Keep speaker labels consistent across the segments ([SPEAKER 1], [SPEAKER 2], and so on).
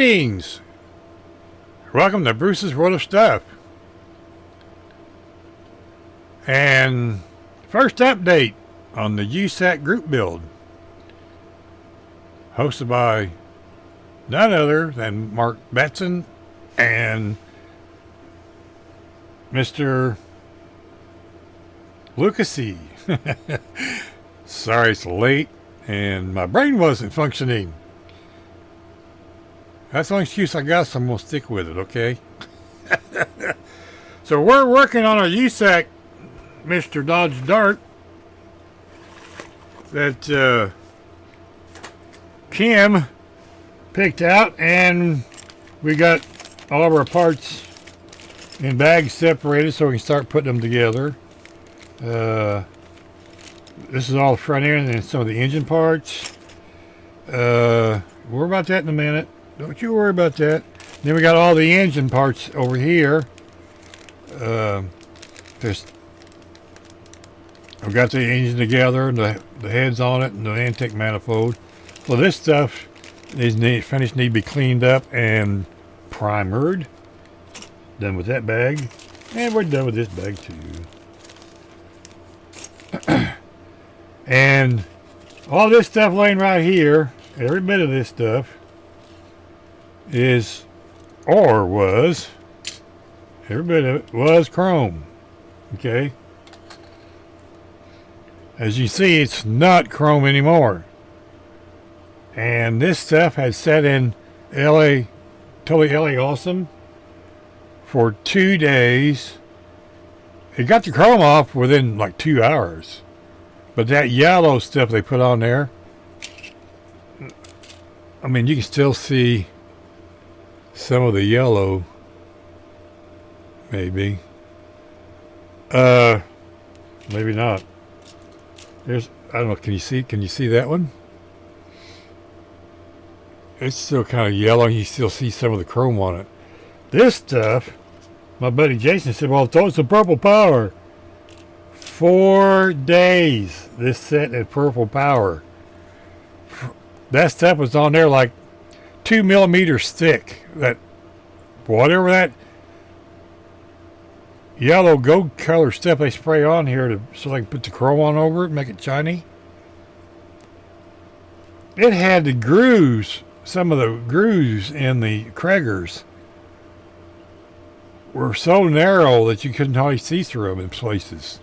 [SPEAKER 1] Greetings! Welcome to Bruce's World of Stuff. And first update on the USACC Group Build. Hosted by none other than Mark Batson and Mr. Luka Cee. Sorry it's late and my brain wasn't functioning. That's the only excuse I got, so I'm going to stick with it, okay? So we're working on a USACC Mr. Dodge Dart that Kim picked out, and we got all of our parts in bags separated so we can start putting them together. This is all the front end and some of the engine parts. We'll worry about that in a minute. Don't you worry about that. Then we got all the engine parts over here. I've got the engine together and the heads on it and the intake manifold. So this stuff need to be cleaned up and primered. Done with that bag. And we're done with this bag too. And all this stuff laying right here, every bit of this stuff is, or was, every bit of it was chrome. Okay? As you see, it's not chrome anymore. And this stuff had sat in LA, totally LA Awesome for 2 days. It got the chrome off within like 2 hours. But that yellow stuff they put on there, I mean, you can still see some of the yellow, maybe. Maybe not. There's, I don't know, can you see that one? It's still kind of yellow, and you still see some of the chrome on it. This stuff, my buddy Jason said, well, it's a purple power. 4 days this set at purple power. That stuff was on there like 2 millimeters thick. That, whatever that yellow gold color stuff they spray on here so they can put the chrome on over it and make it shiny. It had the grooves, some of the grooves in the Kraggers were so narrow that you couldn't hardly see through them in places.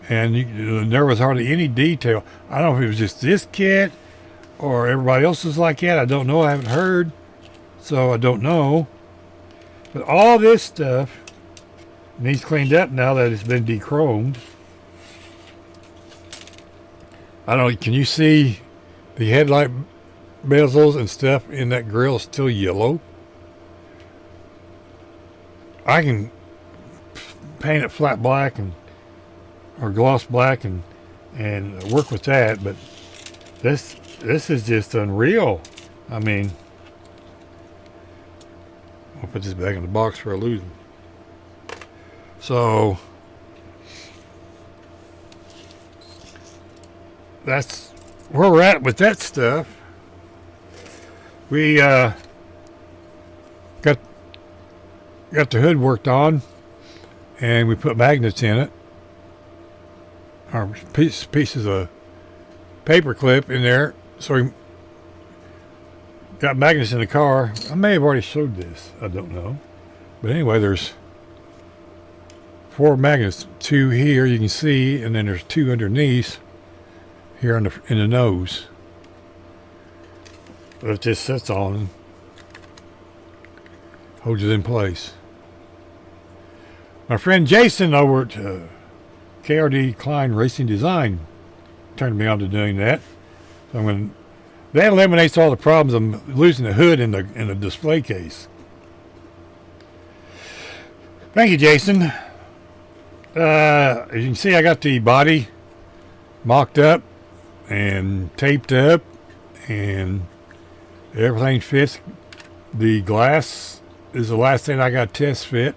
[SPEAKER 1] And there was hardly any detail. I don't know if it was just this kit or everybody else is like that. I don't know. I haven't heard. So I don't know. But all this stuff needs cleaned up now that it's been dechromed. I don't know. Can you see the headlight bezels and stuff in that grill is still yellow? I can paint it flat black or gloss black and work with that, but this is just unreal. I mean, I'll put this back in the box for a losing. So that's where we're at with that stuff. We got the hood worked on, and we put magnets in it, or pieces of paper clip in there. So we got magnets in the car. I may have already showed this. I don't know. But anyway, there's 4 magnets. 2 here you can see, and then there's 2 underneath here in the nose. It just sits on and holds it in place. My friend Jason over at KRD Klein Racing Design turned me on to doing that. So that eliminates all the problems of losing the hood in the display case. Thank you, Jason. As you can see, I got the body mocked up and taped up, and everything fits. The glass is the last thing I got test fit.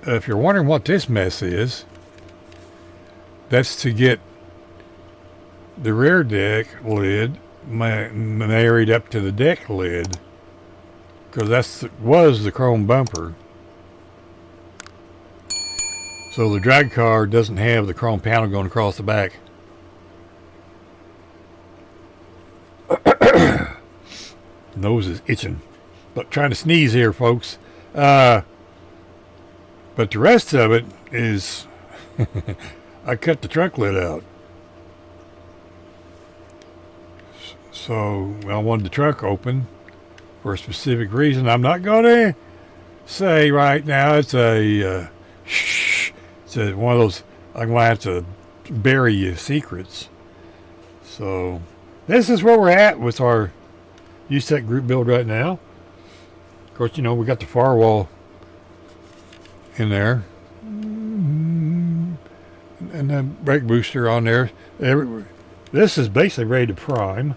[SPEAKER 1] If you're wondering what this mess is, that's to get the rear deck lid married up to the deck lid. because was the chrome bumper. So the drag car doesn't have the chrome panel going across the back. Nose is itching. But trying to sneeze here, folks. But the rest of it is... I cut the trunk lid out. So I wanted the trunk open for a specific reason. I'm not going to say right now it's a... it's one of those... I'm going to have to bury your secrets. So this is where we're at with our USACC Group Build right now. Of course, you know, we got the firewall in there. And the brake booster on there. This is basically ready to prime.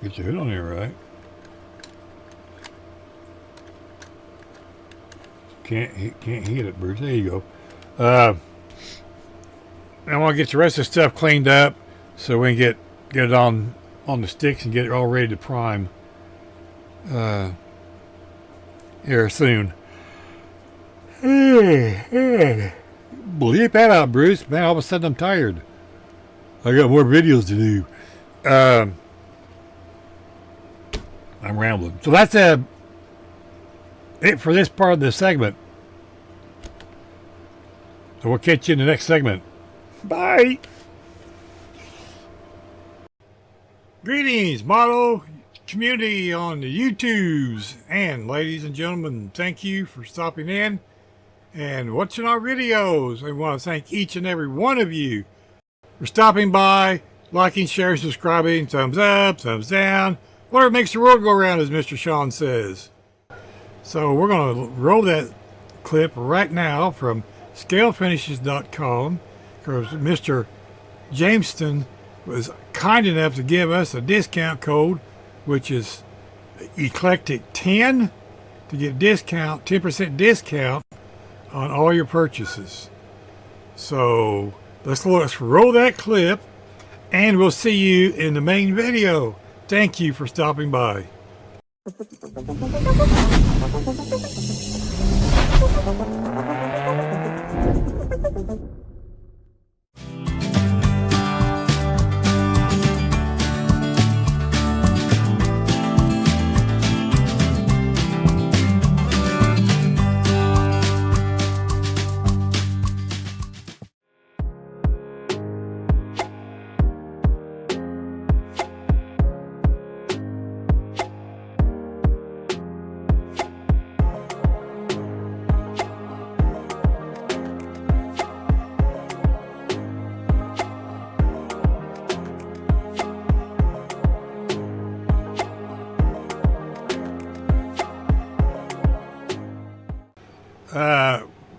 [SPEAKER 1] Get your hood on there, right? Can't hit it, Bruce. There you go. I want to get the rest of the stuff cleaned up so we can get it on the sticks and get it all ready to prime here soon. Bleep that out, Bruce. Man, all of a sudden I'm tired. I got more videos to do. I'm rambling. So that's it for this part of the segment. So we'll catch you in the next segment. Bye. Greetings, model community on the YouTubes. And ladies and gentlemen, thank you for stopping in and watching our videos. I want to thank each and every one of you for stopping by, liking, sharing, subscribing, thumbs up, thumbs down. Whatever makes the world go round, as Mr. Sean says. So we're going to roll that clip right now from ScaleFinishs.com, because Mr. Jameston was kind enough to give us a discount code, which is Eclectic10, to get 10% discount on all your purchases. So let's roll that clip, and we'll see you in the main video. Thank you for stopping by.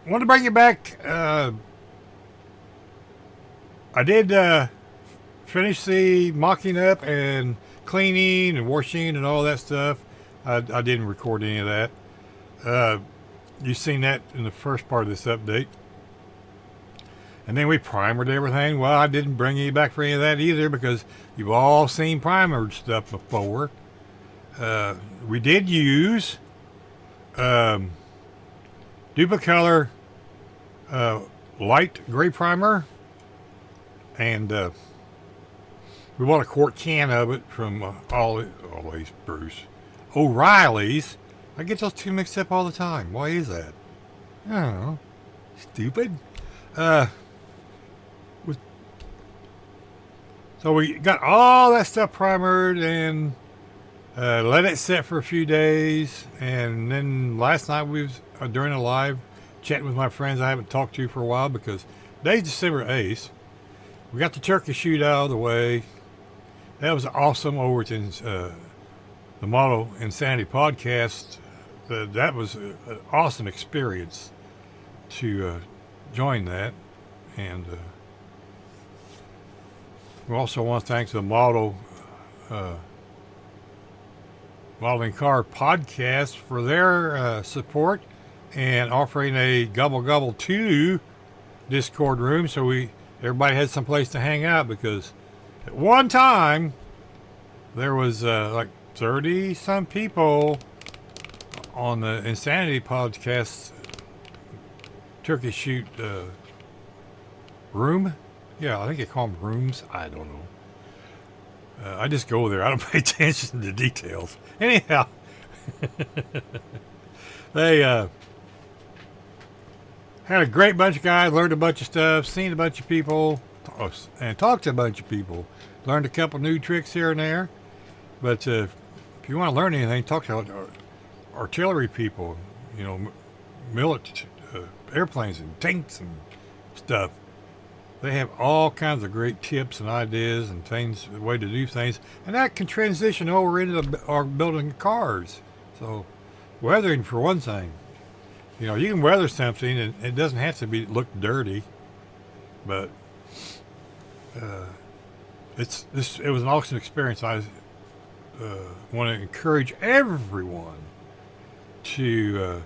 [SPEAKER 1] Want to bring you back. I did finish the mocking up and cleaning and washing and all that stuff. I didn't record any of that. You've seen that in the first part of this update. And then we primered everything. Well, I didn't bring you back for any of that either, because you've all seen primered stuff before. We did use Duplicolor light gray primer, and we bought a quart can of it from always Bruce O'Reilly's. I get those two mixed up all the time. Why is that? I don't know. Stupid. So we got all that stuff primered and let it set for a few days, and then last night we was during a live chatting with my friends I haven't talked to for a while, because today's December 8th. We got the turkey shoot out of the way. That was awesome over at the Model Insanity podcast. That was an awesome experience to join that. And we also want to thank the Modeling Car podcast for their support and offering a Gobble Gobble 2 Discord room, so everybody had some place to hang out, because At one time, there was like 30 some people on the Insanity podcast turkey shoot room. Yeah, I think they call them rooms. I don't know. I just go there. I don't pay attention to details. Anyhow, they had a great bunch of guys, learned a bunch of stuff, seen a bunch of people, and talked to a bunch of people. Learned a couple new tricks here and there. But if you want to learn anything, talk to artillery people, you know, military airplanes and tanks and stuff. They have all kinds of great tips and ideas and things, the way to do things, and that can transition over into our building cars. So, weathering for one thing, you know, you can weather something, and it doesn't have to look dirty, but it was an awesome experience. I want to encourage everyone to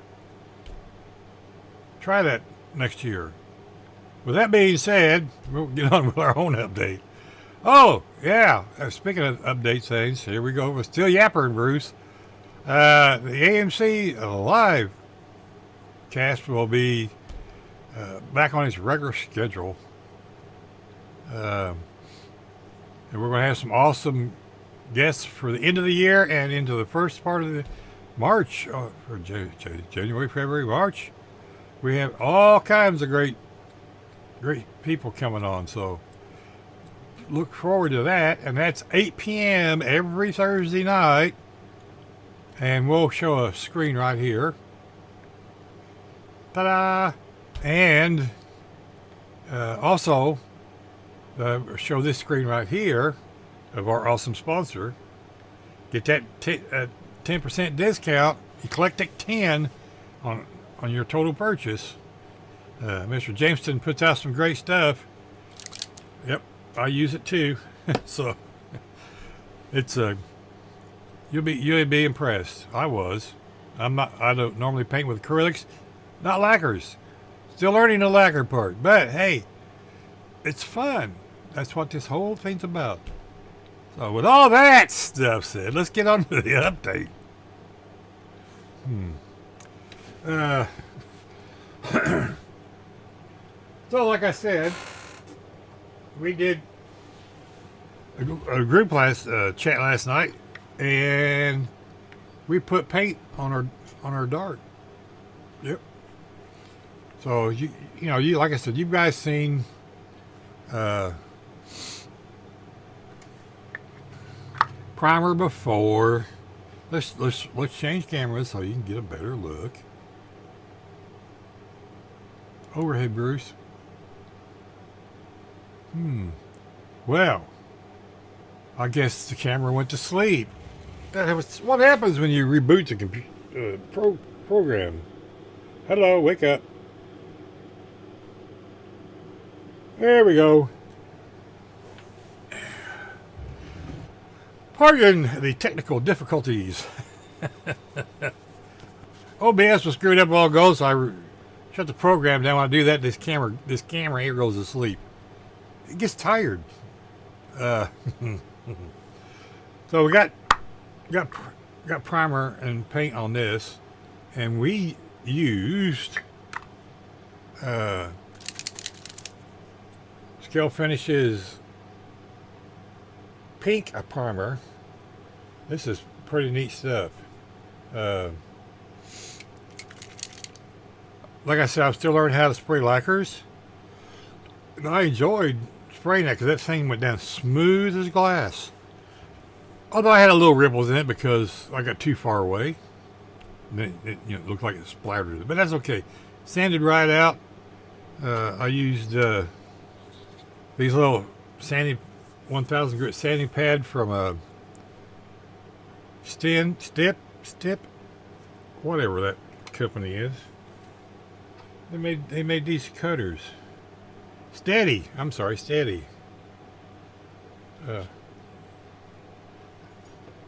[SPEAKER 1] try that next year. With that being said, we'll get on with our own update. Oh, yeah. Speaking of update things, here we go. We're still yappering, Bruce. The AMC live cast will be back on its regular schedule. And we're going to have some awesome guests for the end of the year and into the first part of the March, for January, February, March. We have all kinds of great people coming on, so look forward to that. And that's 8 p.m. every Thursday night, and we'll show a screen right here. Ta-da! And also show this screen right here of our awesome sponsor. Get that 10% discount, Eclectic 10 on your total purchase. Mr. Jameson puts out some great stuff. Yep, I use it too. So it's you'll be impressed. I don't normally paint with acrylics, not lacquers. Still learning the lacquer part, but hey, it's fun. That's what this whole thing's about. So with all that stuff said, let's get on to the update. So, like I said, we did a group chat last night, and we put paint on our dart. Yep. So you know, like I said, you guys seen primer before. Let's change cameras so you can get a better look. Overhead, Bruce. Well, I guess the camera went to sleep. That was what happens when you reboot the program. Hello, wake up. There we go. Pardon the technical difficulties. OBS was screwed up a while ago, so I shut the program down. When I do that, this camera here goes to sleep. It gets tired. So we got primer and paint on this, and we used ScaleFinishs pink primer. This is pretty neat stuff. Like I said, I'm still learning how to spray lacquers, and I enjoyed spraying that because that thing went down smooth as glass. Although I had a little ripples in it because I got too far away. And it looked like it splattered, but that's okay. Sanded right out. I used these little 1000 grit sanding pad from Stip, whatever that company is. They made these cutters. Steady.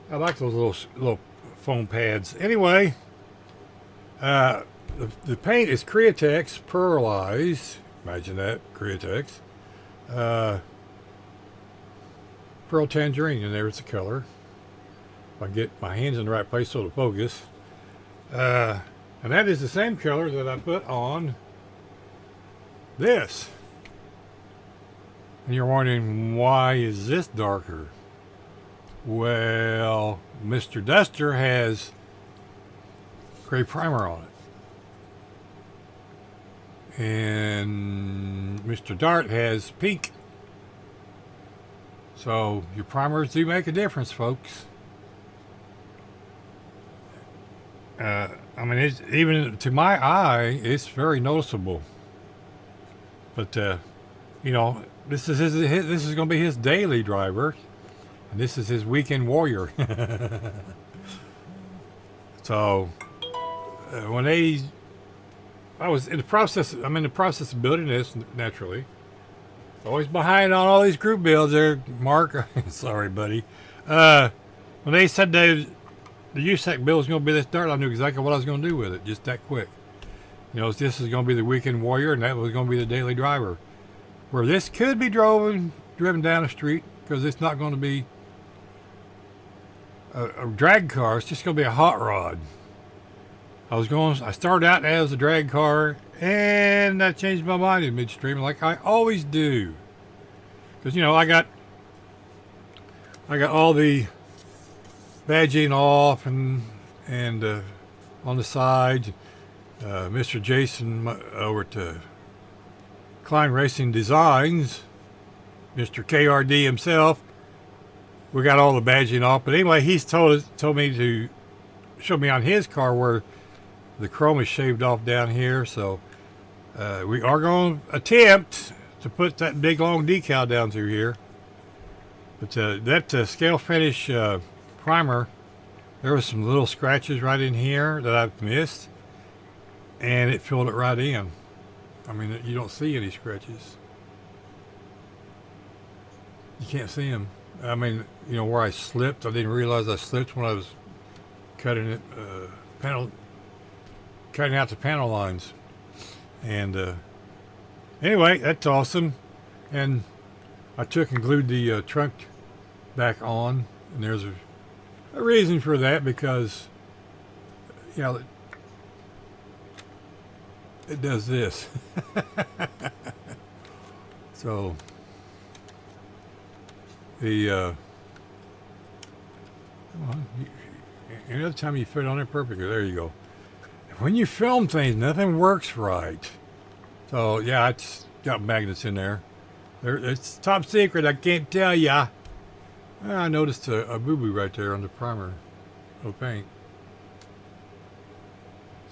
[SPEAKER 1] I like those little foam pads. Anyway, the paint is Createx pearlized. Imagine that, Createx. Pearl Tangerine, and there's the color. If I get my hands in the right place so to focus. And that is the same color that I put on this. And you're wondering, why is this darker? Well, Mr. Duster has gray primer on it. And Mr. Dart has pink. So your primers do make a difference, folks. I mean, it's, even to my eye, it's very noticeable. But you know, this is this is going to be his daily driver, and this is his weekend warrior. So when I was in the process. I'm in the process of building this naturally. Always behind on all these group builds there, Mark. Sorry, buddy. When they said the USACC build was going to be this dirt, I knew exactly what I was going to do with it, just that quick. You know, this is going to be the weekend warrior, and that was going to be the daily driver. Where this could be driven down the street, because it's not going to be a drag car. It's just going to be a hot rod. I started out as a drag car, and I changed my mind in midstream, like I always do. Because, you know, I got all the badging off and on the side. Mr. Jason over to Klein Racing Designs, Mr. KRD himself, we got all the badging off. But anyway, he's told me to show me on his car where the chrome is shaved off down here. So we are going to attempt to put that big long decal down through here. But that ScaleFinish primer, there was some little scratches right in here that I've missed, and it filled it right in. I mean, you don't see any scratches. You can't see them. I mean, you know, where I slipped, I didn't realize I slipped when I was cutting it, cutting out the panel lines. And anyway, that's awesome. And I took and glued the trunk back on, and there's a reason for that, because, you know, it does this. So the any other time you fit it on it perfectly, there you go. When you film things, nothing works right. So yeah, it's got magnets in there. It's top secret, I can't tell ya. I noticed a boo-boo right there on the primer of paint.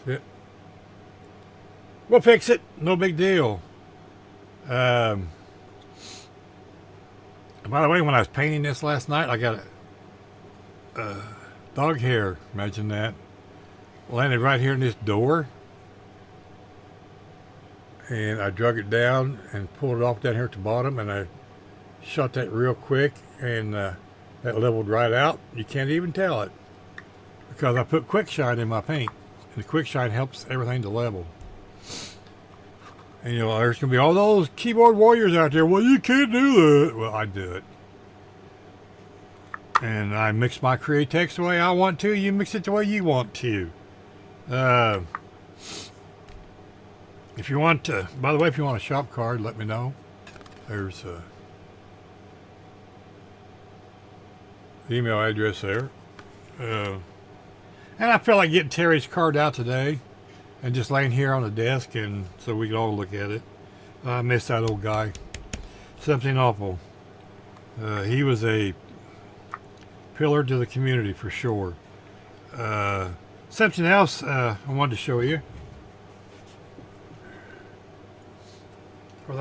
[SPEAKER 1] See it? We'll fix it. No big deal. By the way, when I was painting this last night, I got a dog hair. Imagine that. Landed right here in this door. And I drug it down and pulled it off down here at the bottom, and I shot that real quick, and that leveled right out. You can't even tell it, because I put quick shine in my paint, and the quick shine helps everything to level. And you know, there's gonna be all those keyboard warriors out there. Well, you can't do that. Well, I do it, and I mix my Createx the way I want to. You mix it the way you want to. If you want to, by the way, if you want a shop card, let me know. There's the email address there. And I felt like getting Terry's card out today and just laying here on the desk, and so we could all look at it. I miss that old guy. Something awful. He was a pillar to the community for sure. Something else I wanted to show you. Of course,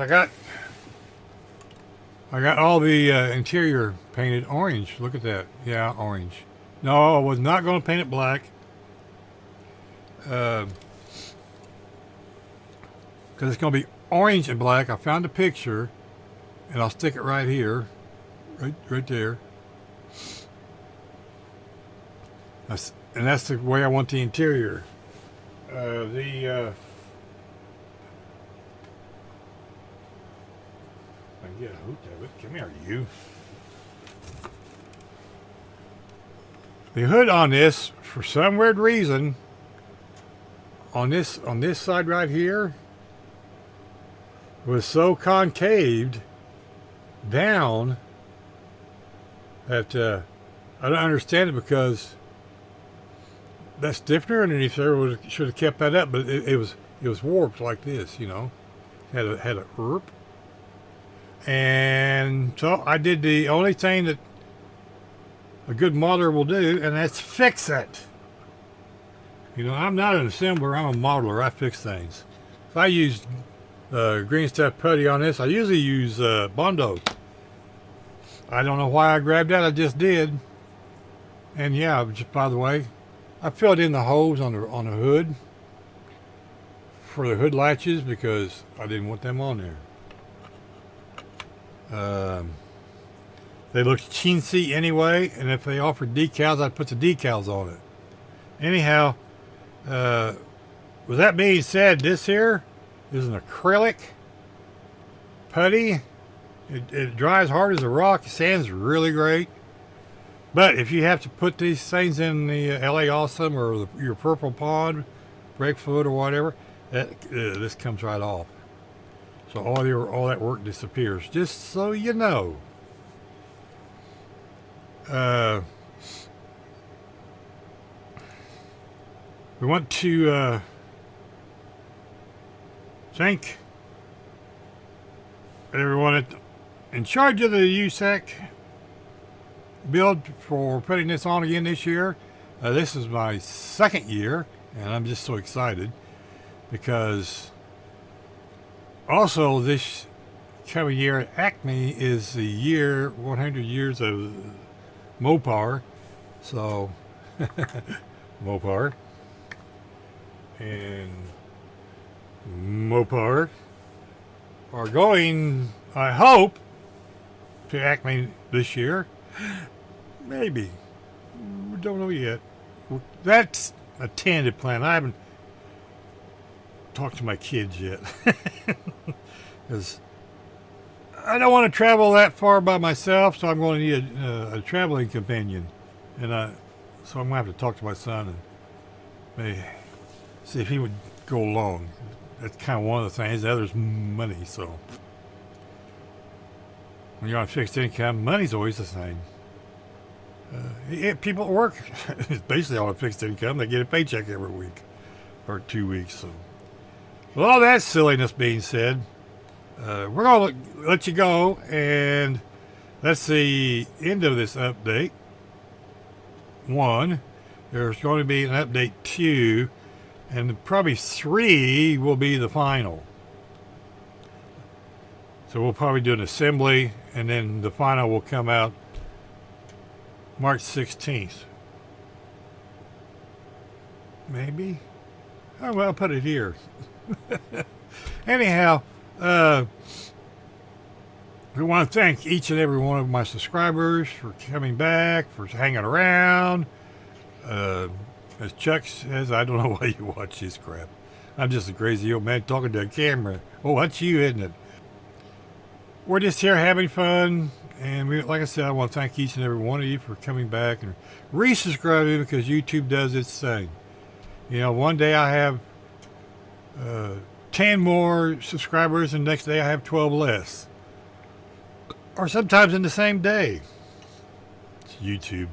[SPEAKER 1] I got all the interior painted orange. Look at that. Yeah, orange. No, I was not going to paint it black. Because it's going to be orange and black. I found a picture, and I'll stick it right here. Right there. And that's the way I want the interior. I can get a hoot of it. Come here, you. The hood on this, for some weird reason, on this side right here, was so concaved down that I don't understand it, because that stiffener underneath there should have kept that up, but it was warped like this, you know. Had a herp. And so I did the only thing that a good modeler will do, and that's fix it. You know, I'm not an assembler, I'm a modeler. I fix things. So I used green stuff putty on this. I usually use Bondo. I don't know why I grabbed that, I just did. And yeah, just by the way, I filled in the holes on the hood for the hood latches because I didn't want them on there. They look chintzy anyway, and if they offered decals, I'd put the decals on it. Anyhow, with that being said, this here is an acrylic putty. It dries hard as a rock. It sands really great. But if you have to put these things in the LA Awesome or your Purple Pond, Breakfoot or whatever, this comes right off. So all that work disappears. Just so you know. We want to thank everyone in charge of the USACC build for putting this on again this year. This is my second year, and I'm just so excited because also this coming year at Acme is the year 100 years of Mopar. So Mopar and Mopar are going, I hope, to Acme this year. Maybe. We don't know yet. That's a tentative plan. I haven't talked to my kids yet. Because I don't want to travel that far by myself, so I'm going to need a traveling companion. And so I'm going to have to talk to my son and maybe see if he would go along. That's kind of one of the things. The other's money, so. When you're on fixed income, money's always the same. People at work, it's basically on a fixed income. They get a paycheck every week or 2 weeks. So, with all that silliness being said, we're going to let you go, and that's the end of this update. 1. There's going to be an update 2, and probably 3 will be the final. So we'll probably do an assembly, and then the final will come out March 16th. Maybe? Oh, well, I'll put it here. Anyhow, we want to thank each and every one of my subscribers for coming back, for hanging around. As Chuck says, I don't know why you watch this crap. I'm just a crazy old man talking to a camera. Oh, that's you, isn't it? We're just here having fun, and like I said, I want to thank each and every one of you for coming back and resubscribing, because YouTube does its thing. You know, one day I have 10 more subscribers, and the next day I have 12 less. Or sometimes in the same day. It's YouTube.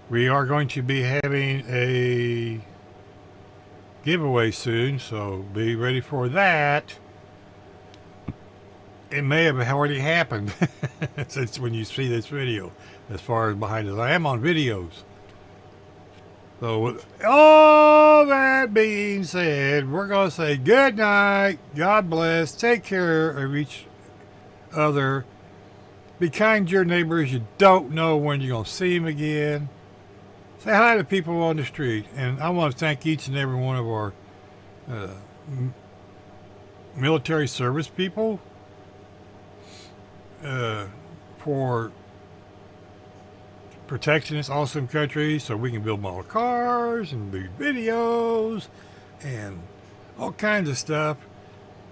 [SPEAKER 1] We are going to be having a giveaway soon, so be ready for that. It may have already happened since when you see this video, as far as behind us. I am on videos. So with all that being said, we're going to say good night, God bless, take care of each other, be kind to your neighbors. You don't know when you're going to see them again. Say hi to people on the street. And I want to thank each and every one of our military service people for protecting this awesome country so we can build model cars and do videos and all kinds of stuff.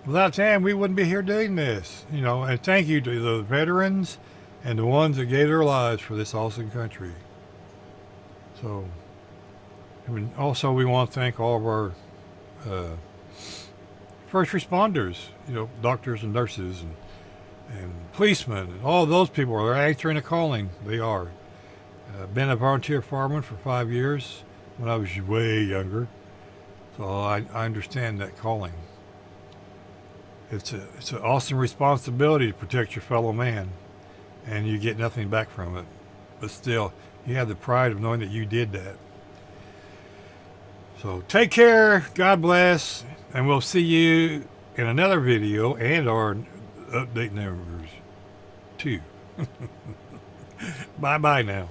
[SPEAKER 1] Without them, we wouldn't be here doing this, you know. And thank you to the veterans and the ones that gave their lives for this awesome country. So, and also we want to thank all of our first responders, you know, doctors and nurses and policemen, and all those people are answering a calling. They are. Been a volunteer fireman for 5 years when I was way younger, so I understand that calling. It's an awesome responsibility to protect your fellow man, and you get nothing back from it. But still, you have the pride of knowing that you did that. So take care, God bless, and we'll see you in another video and our update numbers too. Bye-bye now.